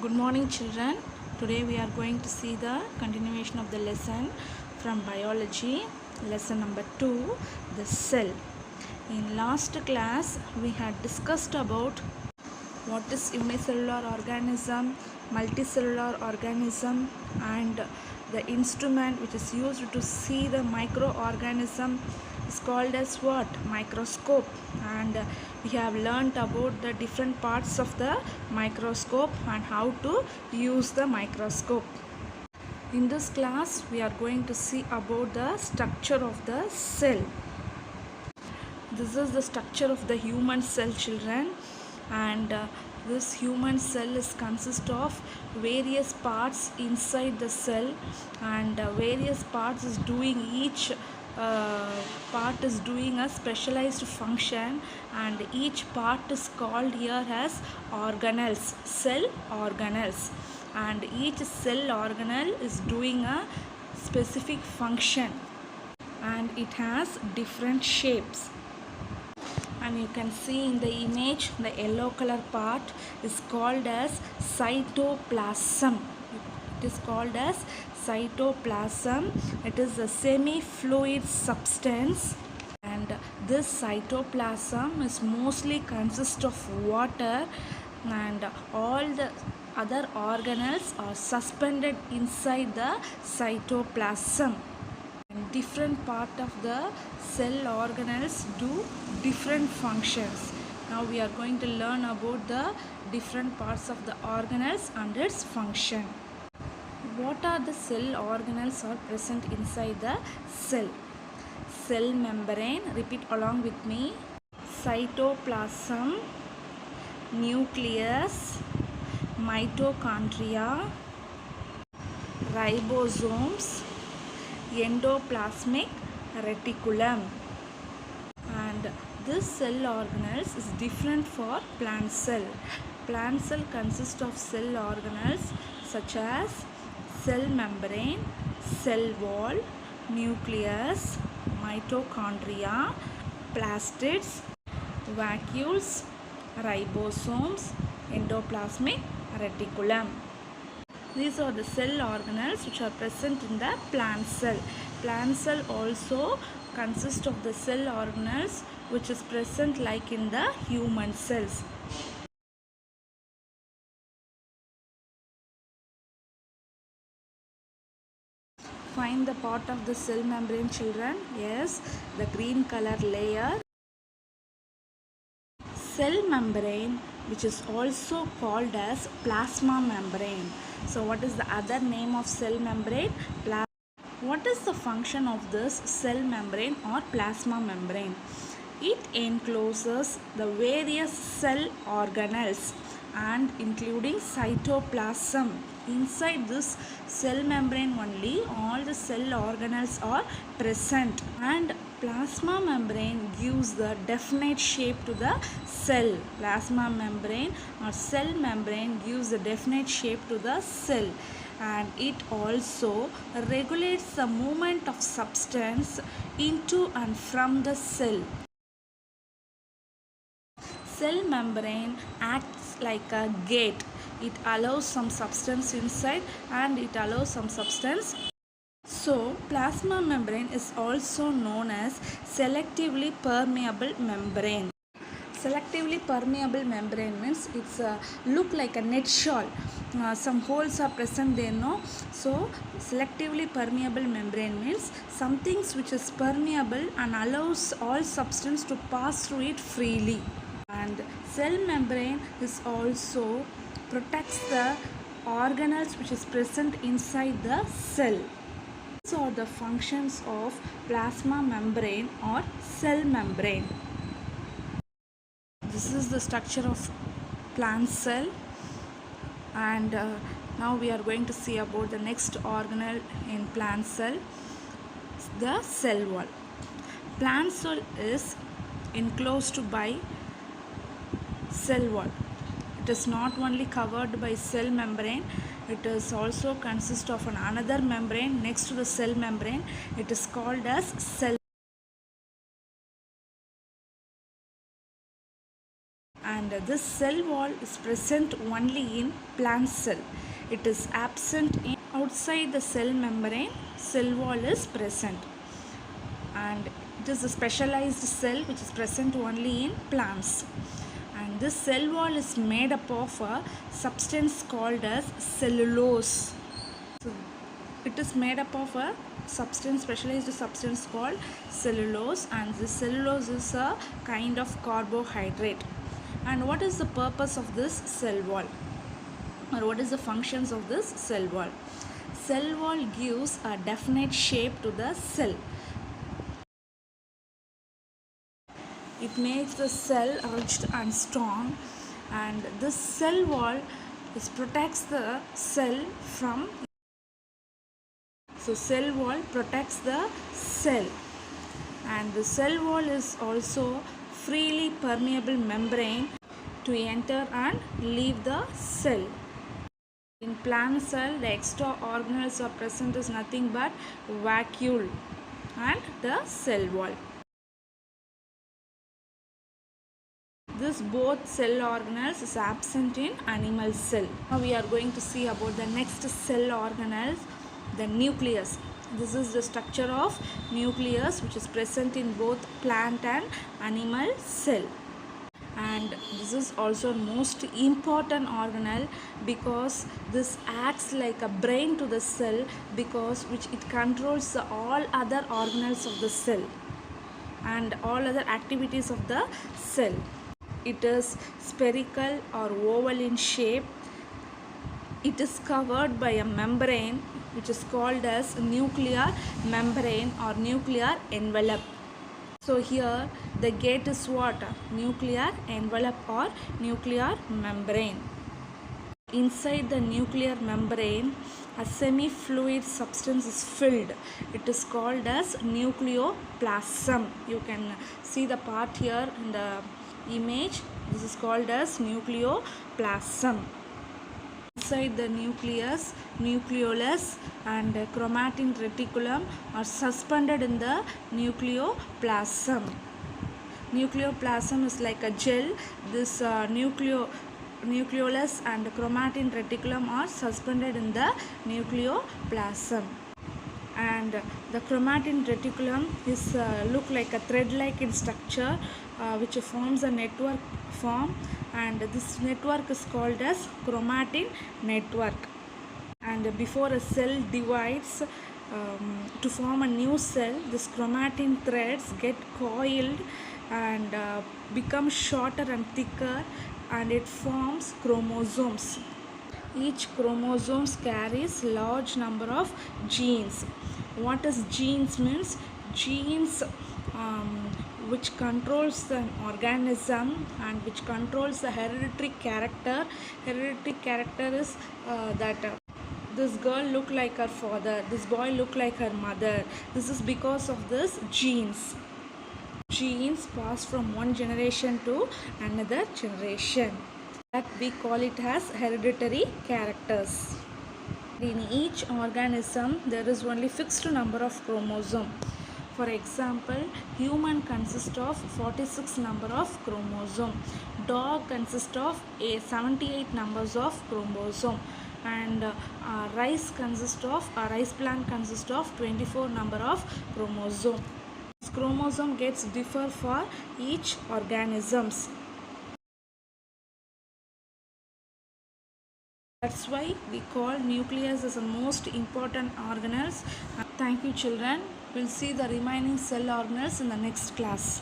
Good morning, children. Today we are going to see the continuation of the lesson from biology, lesson number 2, the cell. In last class, we had discussed about what is unicellular organism, multicellular organism, and the instrument which is used to see the microorganism is called as what? Microscope. And we have learnt about the different parts of the microscope and how to use the microscope. In this class, we are going to see about the structure of the cell. This is the structure of the human cell, children, and this human cell is consist of various parts inside the cell, and various parts is doing each part is doing a specialized function, and each part is called here as organelles, cell organelles, and each cell organelle is doing a specific function, and it has different shapes. And you can see in the image the yellow color part is called as cytoplasm. It is called as cytoplasm. It is a semi-fluid substance, and this cytoplasm is mostly consist of water, and all the other organelles are suspended inside the cytoplasm. And different part of the cell organelles do different functions. Now we are going to learn about the different parts of the organelles and its function. What are the cell organelles are present inside the cell? Cell membrane, repeat along with me. Cytoplasm, nucleus, mitochondria, ribosomes, endoplasmic reticulum. And this cell organelles is different for plant cell. Plant cell consists of cell organelles such as cell membrane, cell wall, nucleus, mitochondria, plastids, vacuoles, ribosomes, endoplasmic reticulum. These are the cell organelles which are present in the plant cell. Plant cell also consists of the cell organelles which is present like in the human cells. Find the part of the cell membrane, children. Yes, the green color layer. Cell membrane, which is also called as plasma membrane. So what is the other name of cell membrane? What is the function of this cell membrane or plasma membrane? It encloses the various cell organelles and including cytoplasm. Inside this cell membrane only all the cell organelles are present, and plasma membrane gives the definite shape to the cell. Plasma membrane or cell membrane gives a definite shape to the cell, and it also regulates the movement of substance into and from the cell. Cell membrane acts like a gate. It allows some substance inside and it allows some substance. So, plasma membrane is also known as selectively permeable membrane. Selectively permeable membrane means it's look like a net shawl. Some holes are present there, no? So, selectively permeable membrane means something which is permeable and allows all substance to pass through it freely. And cell membrane is also protects the organelles which is present inside the cell. These are the functions of plasma membrane or cell membrane. This is the structure of plant cell, and now we are going to see about the next organelle in plant cell, the cell wall. Plant cell is enclosed by cell wall. It is not only covered by cell membrane, it is also consists of another membrane next to the cell membrane. It is called as cell. And and this cell wall is present only in plant cell. It is absent in outside the cell membrane. Cell wall is present, and it is a specialized cell which is present only in plants. And this cell wall is made up of a substance called as cellulose. So it is made up of a substance, specialized substance called cellulose, and this cellulose is a kind of carbohydrate. And what is the purpose of this cell wall, or what is the functions of this cell wall? Cell wall gives a definite shape to the cell. It makes the cell rich and strong, and this cell wall protects the cell from. So cell wall protects the cell, and the cell wall is also freely permeable membrane to enter and leave the cell. In plant cell, the extra organelles are present is nothing but vacuole and the cell wall. This both cell organelles is absent in animal cell. Now we are going to see about the next cell organelles, the nucleus. This is the structure of nucleus which is present in both plant and animal cell. And this is also most important organelle because this acts like a brain to the cell, because which it controls all other organelles of the cell and all other activities of the cell. It is spherical or oval in shape. It is covered by a membrane which is called as nuclear membrane or nuclear envelope. So here the gate is what? Nuclear envelope or nuclear membrane. Inside the nuclear membrane, a semi-fluid substance is filled. It is called as nucleoplasm. You can see the part here in the image. This is called as nucleoplasm. Inside the nucleus, nucleolus and chromatin reticulum are suspended in the nucleoplasm. Nucleoplasm is like a gel. This nucleolus and chromatin reticulum are suspended in the nucleoplasm. And the chromatin reticulum is look like a thread-like in structure, which forms a network form, and this network is called as chromatin network. And before a cell divides to form a new cell, this chromatin threads get coiled and become shorter and thicker, and it forms chromosomes. Each chromosome carries large number of genes. What is genes means? Genes which controls the organism and which controls the hereditary character. Hereditary character is that this girl look like her father, this boy look like her mother. This is because of this genes. Genes pass from one generation to another generation. That we call it as hereditary characters. In each organism there is only fixed number of chromosomes. For example, human consists of 46 number of chromosomes. Dog consists of 78 numbers of chromosomes. And rice plant consists of 24 number of chromosomes. This chromosome gets differ for each organisms. That's why we call nucleus as the most important organelles. Thank you, children. We'll see the remaining cell organelles in the next class.